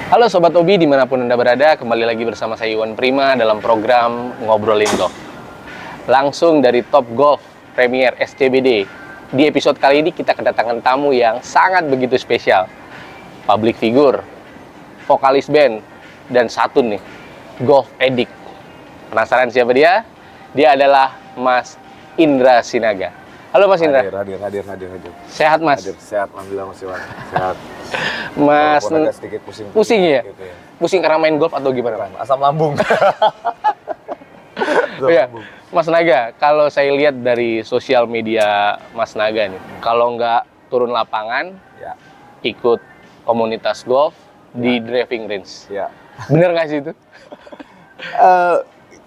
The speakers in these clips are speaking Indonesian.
Halo Sobat Obi, dimanapun Anda berada, kembali lagi bersama saya Iwan Prima dalam program Ngobrolin Golf. Langsung dari Top Golf Premier SCBD. Di episode kali ini kita kedatangan tamu yang sangat begitu spesial. Public figure, vokalis band, dan satu nih, golf addict. Penasaran siapa dia? Dia adalah Mas Indra Sinaga. Halo Mas Indra. Hadir. Sehat Mas? Hadir, sehat, alhamdulillah Mas Iwan. Sehat. Mas, Walaupun agak sedikit pusing. pusing ya? Gitu ya. Pusing karena main golf atau gimana Mas? Asam lambung. Iya, Mas Naga, kalau saya lihat dari sosial media Mas Naga nih, kalau nggak turun lapangan, Ya. ikut komunitas golf di driving range. Ya. Bener nggak sih itu?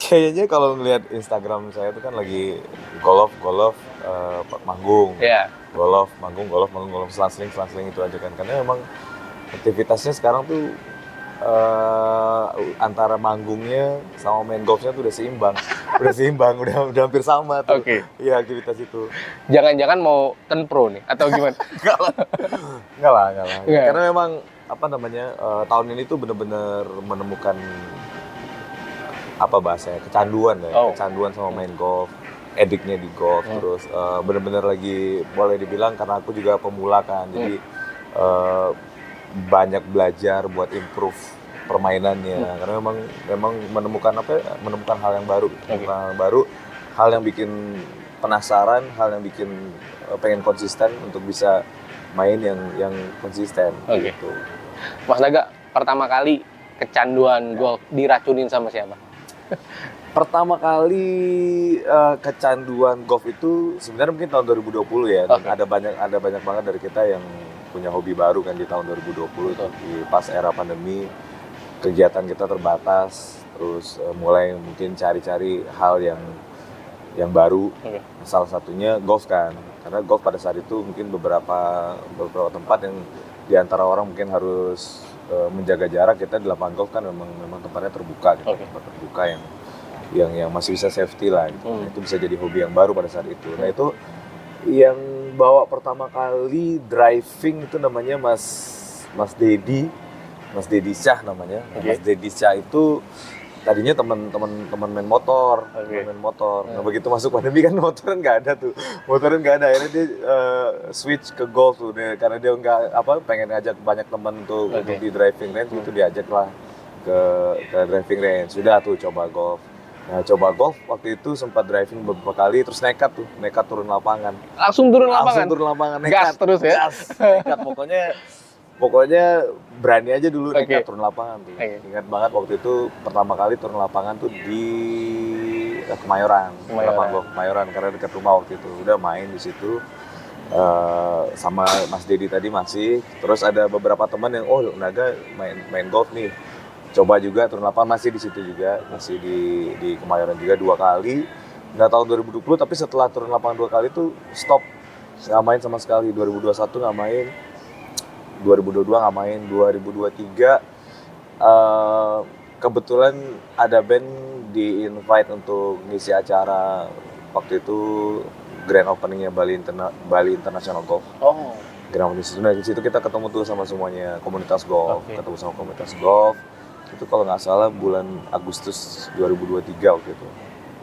Kayaknya kalau ngelihat Instagram saya itu kan lagi golf, manggung. Ya, Manggung, selang-seling itu aja kan. Karena memang aktivitasnya sekarang tuh antara manggungnya sama main golfnya tuh udah seimbang, udah hampir sama tuh. Oke. Iya, aktivitas itu. Jangan-jangan mau turn pro nih, atau gimana? Enggak lah. Enggak. Karena memang tahun ini tuh bener-bener menemukan kecanduan kecanduan sama main golf, ediknya di golf. Terus bener-bener lagi boleh dibilang karena aku juga pemula kan, jadi banyak belajar buat improve permainannya. Karena memang menemukan hal yang baru, hal yang bikin penasaran, hal yang bikin pengen konsisten untuk bisa main yang konsisten. Oke. Gitu. Mas Naga, pertama kali kecanduan golf diracunin sama siapa? Pertama kali kecanduan golf itu sebenarnya mungkin tahun 2020 ya. Oke. Ada banyak banget dari kita yang punya hobi baru kan di tahun 2020 itu. Pas era pandemi, kegiatan kita terbatas, terus mulai mungkin cari-cari hal yang baru. Oke. Salah satunya golf kan. Karena golf pada saat itu mungkin beberapa tempat yang di antara orang mungkin harus menjaga jarak, kita di lapangan golf kan memang tempatnya terbuka gitu. Oke. Tempat terbuka yang masih bisa safety lah gitu. Nah, itu bisa jadi hobi yang baru pada saat itu. Nah, itu yang bawa pertama kali driving itu namanya Mas Dedi Syah namanya. Okay. Mas Dedi Syah itu tadinya teman main motor, Okay. Nah, begitu masuk pandemi kan motoran nggak ada. Akhirnya dia switch ke golf tuh karena dia pengen ngajak banyak teman untuk di driving range. Itu diajak lah ke driving range. Sudah tuh coba golf. Nah, coba golf waktu itu sempat driving beberapa kali, terus nekat turun lapangan. Langsung turun lapangan? Nekat. Gas terus ya? Nekat, pokoknya berani aja dulu. Okay. Nekat turun lapangan tuh. Okay. Ingat banget waktu itu pertama kali turun lapangan tuh di Kemayoran. Lapangan golf Kemayoran karena dekat rumah waktu itu. Udah main di situ. Sama Mas Dedi tadi masih. Terus ada beberapa teman yang Naga main golf nih. Coba juga turun lapangan, masih di situ juga, masih di Kemayoran juga 2 kali. Nggak tahun 2020, tapi setelah turun lapangan 2 kali tuh stop, nggak main sama sekali. 2021 nggak main, 2022 nggak main, 2023 kebetulan ada band di invite untuk ngisi acara waktu itu grand openingnya Bali International Golf. Oh. Grand opening nah, di situ kita ketemu tuh sama semuanya komunitas golf, Okay. ketemu sama komunitas golf. Itu kalau nggak salah bulan Agustus 2023 waktu itu.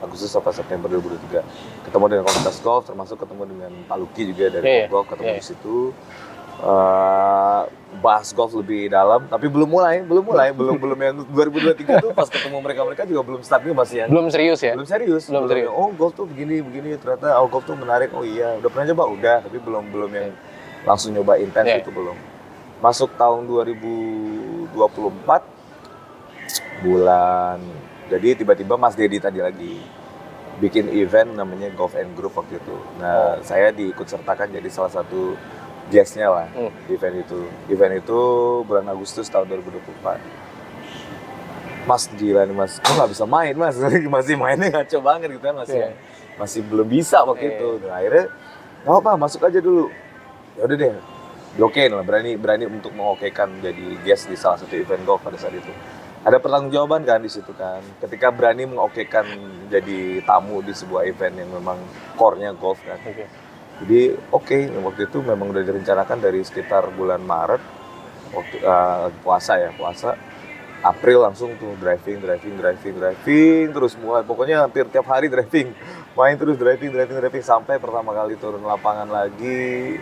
Agustus sampai September 2023. Ketemu dengan komunitas golf, termasuk ketemu dengan Pak Luki juga dari golf, ketemu di situ. Bahas golf lebih dalam, tapi belum mulai yang 2023 tuh pas ketemu mereka juga belum start nih masih yang Belum serius ya? Belum serius. Oh, golf tuh begini ternyata. Oh, golf tuh menarik. Oh iya, udah pernah coba? Udah, tapi belum yang langsung nyoba intens itu belum. Masuk tahun 2024 bulan, jadi tiba-tiba Mas Dedi tadi lagi bikin event namanya Golf and Group waktu itu. Nah, saya diikut sertakan jadi salah satu guest-nya lah di event itu. Event itu bulan Agustus tahun 2024. Mas gila nih Mas, kok nggak bisa main Mas? Masih mainnya ngaco banget gitu kan, masih belum bisa waktu itu. Nah, akhirnya nggak apa-apa, masuk aja dulu. Ya udah deh, diokein lah, berani untuk mengokekan jadi guest di salah satu event golf pada saat itu. Ada pertanggungjawaban kan di situ kan. Ketika berani mengokekan jadi tamu di sebuah event yang memang core-nya golf kan. Okay. Jadi waktu itu memang udah direncanakan dari sekitar bulan Maret waktu puasa ya, puasa April langsung tuh driving terus mulai, pokoknya hampir tiap hari driving, main terus driving sampai pertama kali turun lapangan lagi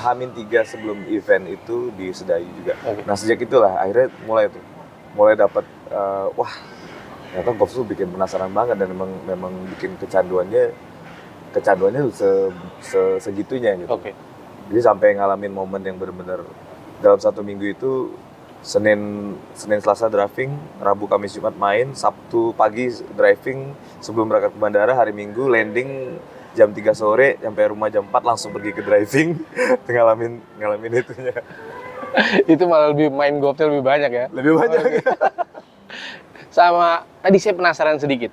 Hamin 3 sebelum event itu di Sedayu juga. Oke. Nah sejak itulah akhirnya mulai dapat wah ternyata golf tuh bikin penasaran banget, dan memang bikin kecanduannya segitunya gitu. Oke. Jadi sampai ngalamin momen yang benar-benar dalam 1 minggu itu Senin Selasa driving, Rabu Kamis Jumat main, Sabtu pagi driving sebelum berangkat ke bandara, hari Minggu landing jam 3 sore, sampai rumah jam 4 langsung pergi ke driving. ngalamin itunya. Itu malah lebih main golfnya lebih banyak ya. Lebih banyak. Sama tadi saya penasaran sedikit.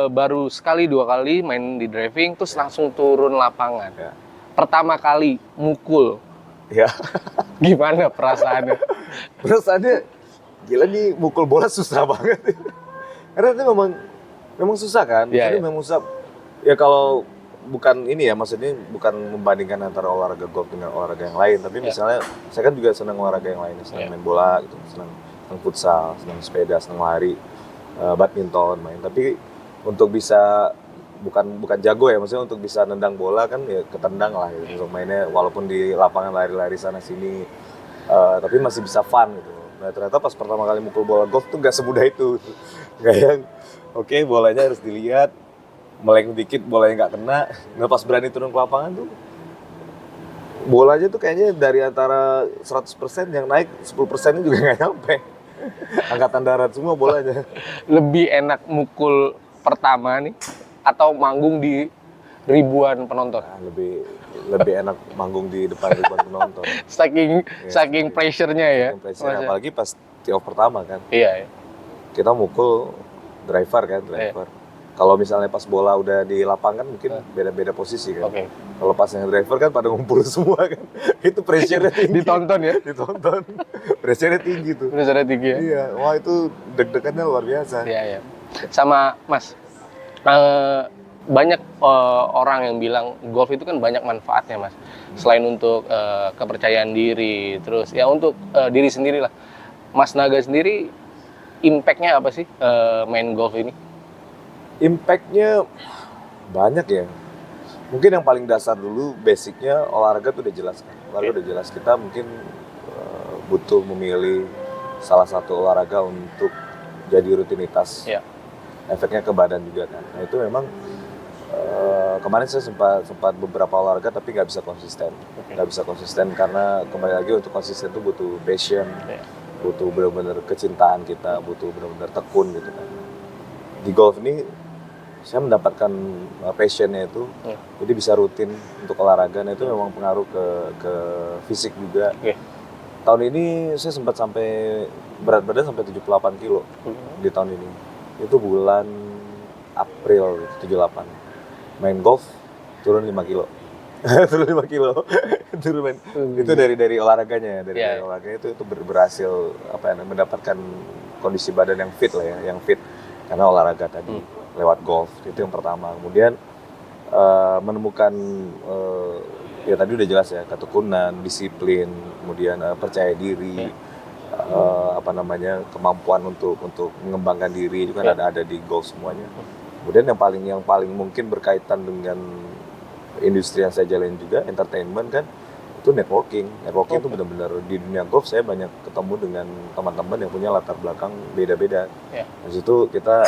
Baru sekali 2 kali main di driving terus langsung turun lapangan. Ya. Pertama kali mukul. Ya. Gimana perasaannya? Perasaannya gila nih, mukul bola susah banget. Karena itu memang susah kan. Iya, Jadi iya. memang susah. Ya kalau bukan ini ya, maksudnya bukan membandingkan antara olahraga golf dengan olahraga yang lain, tapi misalnya saya kan juga senang olahraga yang lain, senang main bola gitu, senang futsal, senang sepeda, senang lari, badminton main. Tapi untuk bisa bukan jago ya, maksudnya untuk bisa nendang bola kan ya ketendang lah gitu. Untuk mainnya walaupun di lapangan lari-lari sana sini, tapi masih bisa fun gitu. Nah ternyata pas pertama kali mukul bola golf tuh nggak semudah itu. Nggak yang oke, bolanya harus dilihat, meleng dikit bolanya nggak kena. Nah pas berani turun ke lapangan tuh bolanya tuh kayaknya dari antara 100% yang naik 10%-nya juga nggak nyampe. Angkatan darat semua bolanya. Lebih enak mukul pertama nih atau manggung di ribuan penonton? Nah, lebih enak manggung di depan ribuan penonton. Saking pressure-nya ya. Pressure, apalagi pas tee off pertama kan. Iya, iya. Kita mukul driver. Iya. Kalau misalnya pas bola udah di lapangan mungkin beda-beda posisi kan. Oke. Kalau pas yang driver kan pada ngumpul semua kan. Itu pressure-nya tinggi. Ditonton ya? Ditonton. Pressure-nya tinggi tuh. Pressure-nya tinggi ya? Iya, wah itu deg-degannya luar biasa. Iya, iya. Sama Mas, banyak orang yang bilang golf itu kan banyak manfaatnya Mas. Selain untuk kepercayaan diri, terus ya untuk diri sendiri lah. Mas Naga sendiri, impact-nya apa sih main golf ini? Impact-nya banyak ya. Mungkin yang paling dasar dulu, basicnya olahraga tuh udah jelas kan. Olahraga udah jelas, kita mungkin butuh memilih salah satu olahraga untuk jadi rutinitas. Iya. Efeknya ke badan juga kan. Nah itu memang kemarin saya sempat beberapa olahraga tapi nggak bisa konsisten. Nggak bisa konsisten karena kembali lagi untuk konsisten itu butuh passion, butuh benar-benar kecintaan kita, butuh benar-benar tekun gitu kan. Di golf ini saya mendapatkan passionnya itu, jadi bisa rutin untuk olahraga. Nah itu memang pengaruh ke fisik juga. Tahun ini saya sempat sampai berat badan sampai 78 kilo di tahun ini. Itu bulan April 78. Main golf turun 5 kilo. Turun 5 kilo. Itu dari olahraganya, dari olahraganya itu berhasil mendapatkan kondisi badan yang fit lah ya, yang fit karena olahraga tadi lewat golf. Itu yang pertama. Kemudian menemukan ya tadi udah jelas ya, ketekunan, disiplin, kemudian percaya diri, kemampuan untuk mengembangkan diri itu kan ada di golf semuanya. Kemudian yang paling mungkin berkaitan dengan industri yang saya jalani juga, entertainment kan, itu networking. Networking itu benar-benar di dunia golf saya banyak ketemu dengan teman-teman yang punya latar belakang beda-beda. Di situ kita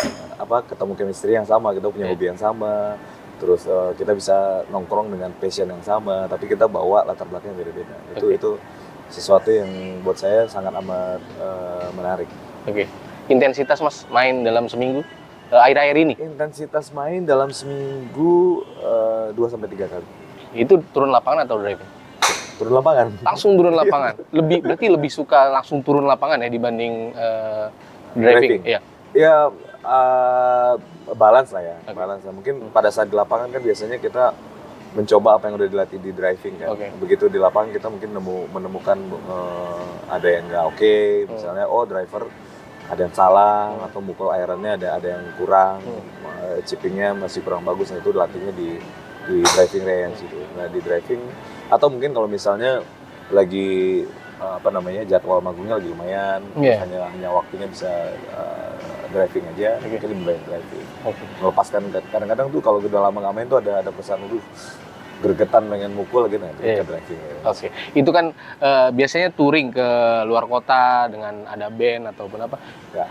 ketemu chemistry yang sama, kita punya hobi yang sama. Terus kita bisa nongkrong dengan passion yang sama, tapi kita bawa latar belakang yang beda-beda. Itu sesuatu yang buat saya sangat amat menarik. Intensitas Mas main dalam seminggu akhir-akhir ini? Intensitas main dalam seminggu 2-3 kali. Itu turun lapangan atau driving? Turun lapangan. Langsung turun lapangan. Berarti lebih suka langsung turun lapangan ya dibanding driving? Iya. Ya balance lah ya. Balance lah. Mungkin pada saat di lapangan kan biasanya kita mencoba apa yang udah dilatih di driving kan. Begitu di lapangan kita mungkin menemukan ada yang nggak oke, misalnya driver ada yang salah atau mukul ironnya ada yang kurang, chippingnya masih kurang bagus. Nah itu latihnya di driving range gitu. Nah di driving Atau mungkin kalau misalnya lagi jadwal manggungnya lagi lumayan, hanya waktunya bisa driving aja, mungkin lebih banyak driving. Melepaskan kadang-kadang tuh kalau udah lama nggak main tuh ada pesan gregetan pengen mukul gitu, ke driving. Oke, itu kan biasanya touring ke luar kota dengan ada band ataupun apa? Ya.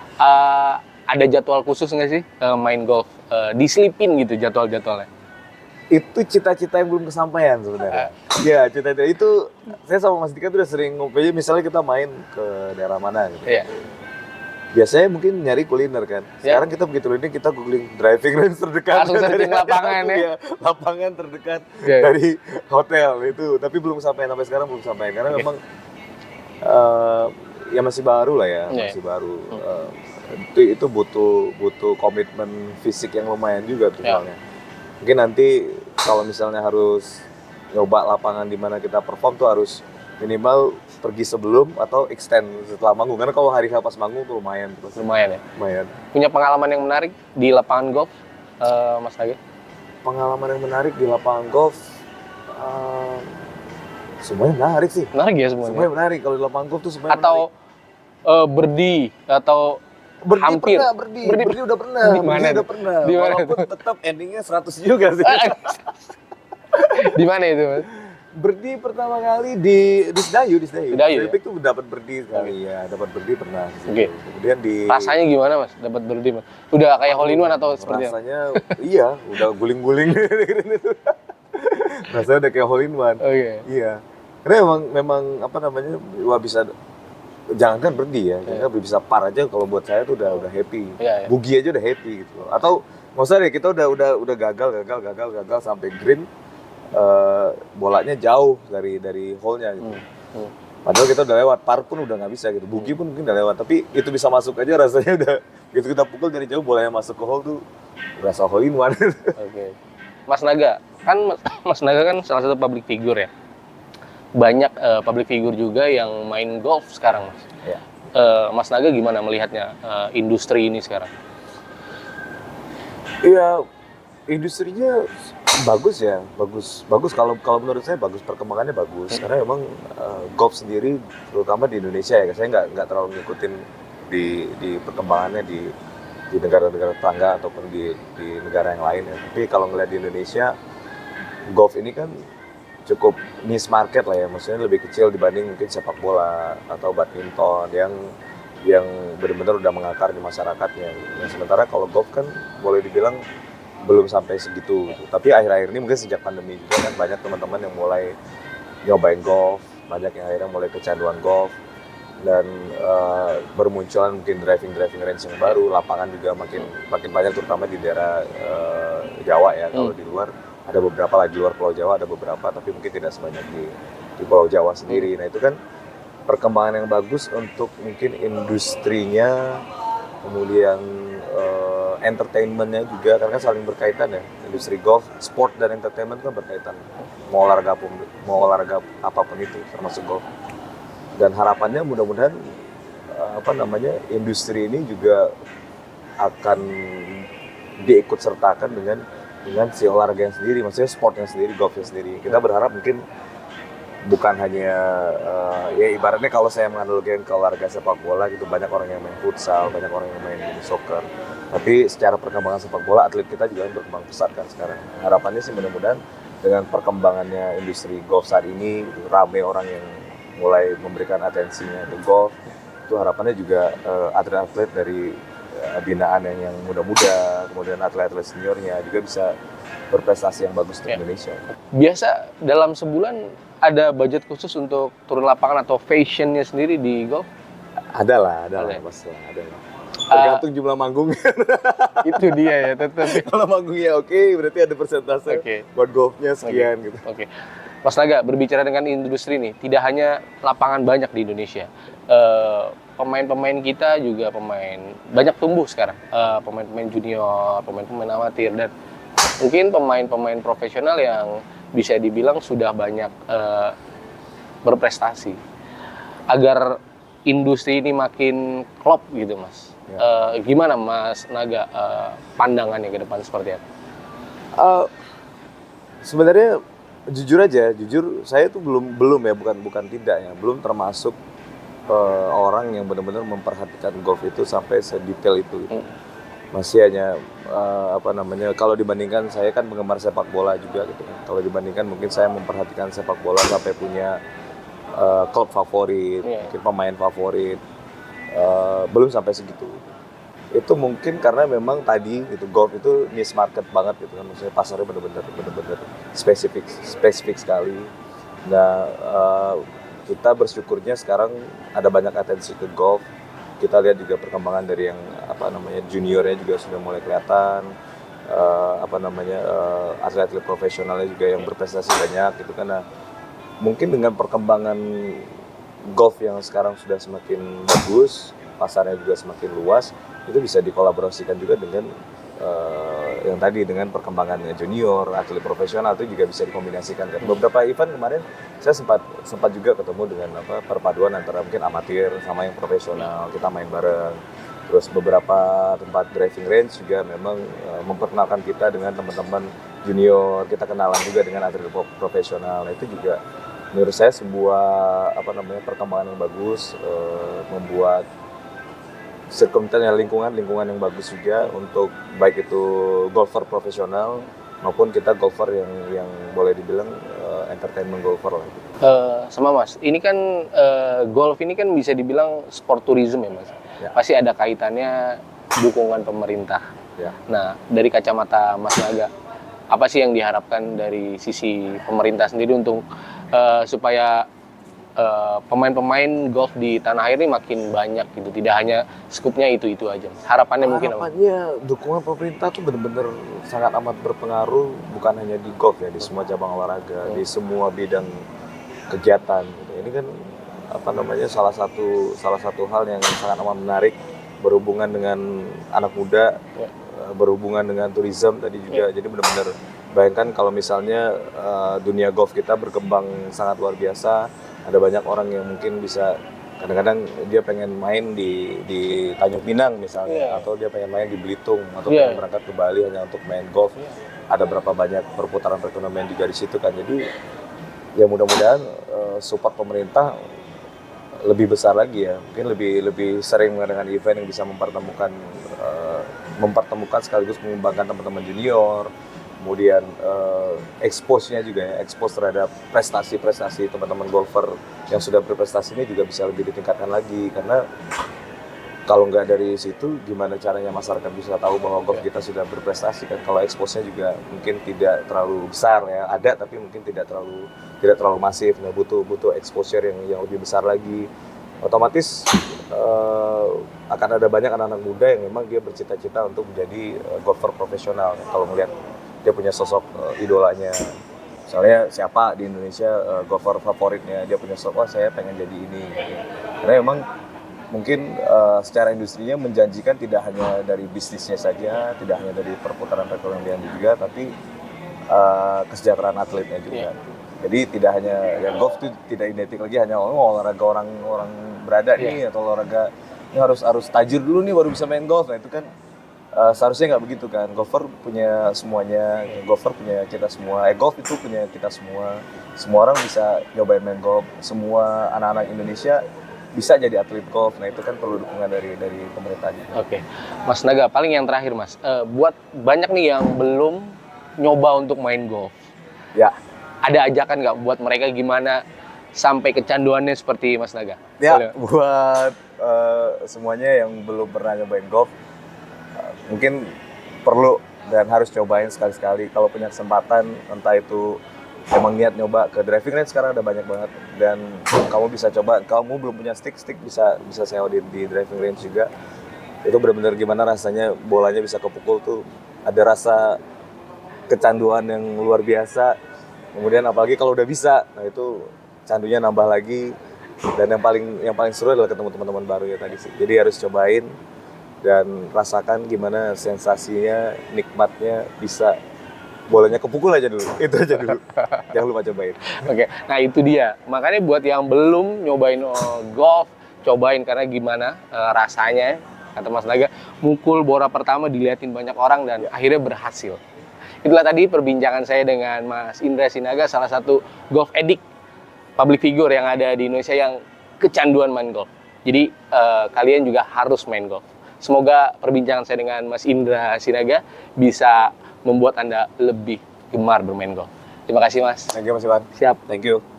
Ada jadwal khusus nggak sih main golf? Diselipin gitu jadwal-jadwalnya? Itu cita-cita yang belum kesampaian sebenarnya. Ya, cita-cita itu saya sama Mas Dika tuh udah sering ngobrol, misalnya kita main ke daerah mana gitu. Iya. Biasanya mungkin nyari kuliner kan. Sekarang kita begitu kuliner, kita googling driving range terdekat. Langsung searching lapangan ya. Lapangan terdekat dari hotel itu. Tapi belum sampai sekarang belum sampai karena memang ya masih baru lah ya, masih baru. Itu butuh komitmen fisik yang lumayan juga tuh soalnya. Mungkin nanti kalau misalnya harus nyoba lapangan di mana kita perform tuh harus minimal pergi sebelum atau extend setelah manggung, karena kalau hari pas manggung tuh lumayan ya. Lumayan. Punya pengalaman yang menarik di lapangan golf, Mas Nage? Pengalaman yang menarik di lapangan golf, semuanya menarik sih. Menarik ya semuanya. Semuanya menarik kalau di lapangan golf tuh semuanya. Atau birdie atau hampir. Birdie udah pernah. Udah pernah. Walaupun tetap endingnya 100 juga sih. Di mana itu, Mas? Birdie pertama kali di Sedayu. Ya? Tuh dapat birdie sekali ya, dapat birdie pernah. Kemudian rasanya gimana, Mas? Dapat birdie, Mas? Udah kayak hole in one atau seperti apa? Rasanya iya, udah guling-guling rasanya udah kayak hole in one. Iya. Karena memang wah bisa, jangankan birdie ya, jangan bisa par aja kalau buat saya tuh udah happy. Boogie aja udah happy gitu. Atau nggak usah deh, kita udah gagal sampai green. Bolanya jauh dari hole-nya gitu. Padahal kita udah lewat, par pun udah nggak bisa gitu, boogie pun mungkin udah lewat, tapi itu bisa masuk aja rasanya udah gitu, kita pukul dari jauh bolanya masuk ke hole tuh rasa hole in one. Mas Naga kan salah satu public figure ya. Banyak public figure juga yang main golf sekarang, Mas. Mas Naga gimana melihatnya industri ini sekarang? Iya, industrinya bagus ya, bagus kalau menurut saya bagus, perkembangannya bagus. Karena memang golf sendiri terutama di Indonesia ya, saya nggak terlalu ngikutin di perkembangannya di negara-negara tetangga ataupun di negara yang lain ya. Tapi kalau ngeliat di Indonesia, golf ini kan cukup niche market lah ya, maksudnya lebih kecil dibanding mungkin sepak bola atau badminton yang benar-benar udah mengakar di masyarakatnya. Nah, sementara kalau golf kan boleh dibilang belum sampai segitu gitu. Tapi akhir-akhir ini mungkin sejak pandemi juga kan banyak teman-teman yang mulai nyobain golf, banyak yang akhirnya mulai kecanduan golf, dan bermunculan mungkin driving range yang baru, lapangan juga makin banyak terutama di daerah Jawa ya. Kalau di luar ada beberapa lah, di luar Pulau Jawa ada beberapa, tapi mungkin tidak sebanyak di Pulau Jawa sendiri. Nah itu kan perkembangan yang bagus untuk mungkin industrinya, kemudian entertainment-nya juga, karena kan saling berkaitan ya, industri golf, sport dan entertainment kan berkaitan, mau olahraga apapun itu termasuk golf. Dan harapannya mudah-mudahan industri ini juga akan diikut sertakan dengan si olahraganya sendiri, maksudnya sportnya sendiri, golfnya sendiri. Kita berharap mungkin bukan hanya ya ibaratnya kalau saya menganalogikan ke olahraga sepak bola gitu, banyak orang yang main futsal, banyak orang yang main soccer. Tapi secara perkembangan sepak bola, atlet kita juga berkembang pesat kan sekarang. Harapannya sih mudah-mudahan dengan perkembangannya industri golf saat ini, gitu, rame orang yang mulai memberikan atensinya ke golf, itu harapannya juga atlet-atlet dari binaan yang muda-muda, kemudian atlet-atlet seniornya juga bisa berprestasi yang bagus untuk Indonesia. Biasa dalam sebulan ada budget khusus untuk turun lapangan atau fashionnya sendiri di golf? Ada lah pasti ada lah. Tergantung jumlah manggungnya. Itu dia ya, tetap. Kalau manggungnya oke, berarti ada persentase buat golfnya sekian gitu. Mas Naga, berbicara dengan industri nih, tidak hanya lapangan banyak di Indonesia. Pemain-pemain kita juga banyak tumbuh sekarang. Pemain-pemain junior, pemain-pemain amatir, dan mungkin pemain-pemain profesional yang bisa dibilang sudah banyak berprestasi. Agar industri ini makin klop gitu, Mas. Gimana Mas Naga pandangannya ke depan seperti apa? Sebenarnya jujur saya tuh belum ya, bukan tidak ya, belum termasuk orang yang benar-benar memperhatikan golf itu sampai sedetail itu gitu. Masih hanya kalau dibandingkan saya kan penggemar sepak bola juga gitu kan. Kalau dibandingkan mungkin saya memperhatikan sepak bola sampai punya klub favorit, mungkin pemain favorit, belum sampai segitu. Itu mungkin karena memang tadi itu golf itu niche market banget gitu kan, maksudnya pasarnya benar-benar spesifik sekali. Nah, kita bersyukurnya sekarang ada banyak atensi ke golf. Kita lihat juga perkembangan dari yang juniornya juga sudah mulai kelihatan, atlet-atlet profesionalnya juga yang berprestasi banyak gitu kan. Nah, mungkin dengan perkembangan golf yang sekarang sudah semakin bagus, pasarnya juga semakin luas, itu bisa dikolaborasikan juga dengan yang tadi dengan perkembangan junior, atlet profesional itu juga bisa dikombinasikan kan. Beberapa event kemarin saya sempat juga ketemu dengan perpaduan antara mungkin amatir sama yang profesional, kita main bareng. Terus beberapa tempat driving range juga memang memperkenalkan kita dengan teman-teman junior, kita kenalan juga dengan atlet profesional. Itu juga menurut saya sebuah perkembangan yang bagus, membuat circumstance lingkungan yang bagus juga untuk baik itu golfer profesional maupun kita golfer yang boleh dibilang entertainment golfer lah. Sama Mas, ini kan golf ini kan bisa dibilang sport tourism ya Mas. Ya. Pasti ada kaitannya dukungan pemerintah. Ya. Nah, dari kacamata Mas Naga, apa sih yang diharapkan dari sisi pemerintah sendiri untuk supaya pemain-pemain golf di tanah air ini makin banyak gitu, tidak hanya skupnya itu aja. Harapannya mungkin apa? Dukungan pemerintah tuh benar-benar sangat amat berpengaruh, bukan hanya di golf ya, di semua cabang olahraga, di semua bidang kegiatan gitu. Ini kan salah satu hal yang sangat amat menarik, berhubungan dengan anak muda, berhubungan dengan tourism tadi juga. Jadi benar-benar bayangkan kalau misalnya dunia golf kita berkembang sangat luar biasa. Ada banyak orang yang mungkin bisa, kadang-kadang dia pengen main di Tanjung Pinang misalnya, atau dia pengen main di Belitung, atau pengen berangkat ke Bali hanya untuk main golf. Ada berapa banyak perputaran perekonomian juga di situ kan. Jadi ya mudah-mudahan support pemerintah lebih besar lagi ya, mungkin lebih sering mengadakan event yang bisa mempertemukan sekaligus mengembangkan teman-teman junior. Kemudian expose-nya juga ya, expose terhadap prestasi teman-teman golfer yang sudah berprestasi ini juga bisa lebih ditingkatkan lagi. Karena kalau nggak dari situ, gimana caranya masyarakat bisa tahu bahwa golf kita sudah berprestasi kan? Kalau expose-nya juga mungkin tidak terlalu besar ya, ada tapi mungkin tidak terlalu masif. Nah, butuh exposure yang lebih besar lagi. Otomatis akan ada banyak anak-anak muda yang memang dia bercita-cita untuk menjadi golfer profesional. Kalau melihat dia punya sosok idolanya, misalnya siapa di Indonesia golfer favoritnya, dia punya sosok, saya pengen jadi ini gitu. Karena memang mungkin secara industrinya menjanjikan tidak hanya dari bisnisnya saja, tidak hanya dari perputaran perekonomian juga, tapi kesejahteraan atletnya juga. Jadi tidak hanya golf itu tidak identik lagi hanya olahraga orang berada nih, atau olahraga ini harus tajir dulu nih baru bisa main golf. Nah itu kan seharusnya nggak begitu kan. Golfer punya semuanya, golfer punya kita semua. Golf itu punya kita semua. Semua orang bisa nyobain main golf. Semua anak-anak Indonesia bisa jadi atlet golf. Nah itu kan perlu dukungan dari pemerintah juga. Oke, Mas Naga, paling yang terakhir Mas, buat banyak nih yang belum nyoba untuk main golf. Ya. Ada ajakan nggak buat mereka gimana sampai kecanduannya seperti Mas Naga? Ya, buat semuanya yang belum pernah nyobain golf, mungkin perlu dan harus cobain sekali-sekali. Kalau punya kesempatan, entah itu emang niat nyoba ke driving range, sekarang ada banyak banget. Dan kamu bisa coba, kamu belum punya stick bisa sewa di driving range juga. Itu benar-benar gimana rasanya bolanya bisa kepukul tuh. Ada rasa kecanduan yang luar biasa. Kemudian apalagi kalau udah bisa, nah itu candunya nambah lagi. Dan yang paling seru adalah ketemu teman-teman baru ya tadi sih. Jadi harus cobain dan rasakan gimana sensasinya, nikmatnya, bisa bolanya kepukul aja dulu. Itu aja dulu. Jangan lupa cobain. Oke, nah itu dia. Makanya buat yang belum nyobain golf, cobain karena gimana rasanya, kata Mas Naga, mukul bola pertama diliatin banyak orang dan akhirnya berhasil. Itulah tadi perbincangan saya dengan Mas Indra Sinaga, salah satu golf addict, public figure yang ada di Indonesia yang kecanduan main golf. Jadi kalian juga harus main golf. Semoga perbincangan saya dengan Mas Indra Sinaga bisa membuat Anda lebih gemar bermain golf. Terima kasih Mas. Thank you Mas Iwan. Siap. Thank you.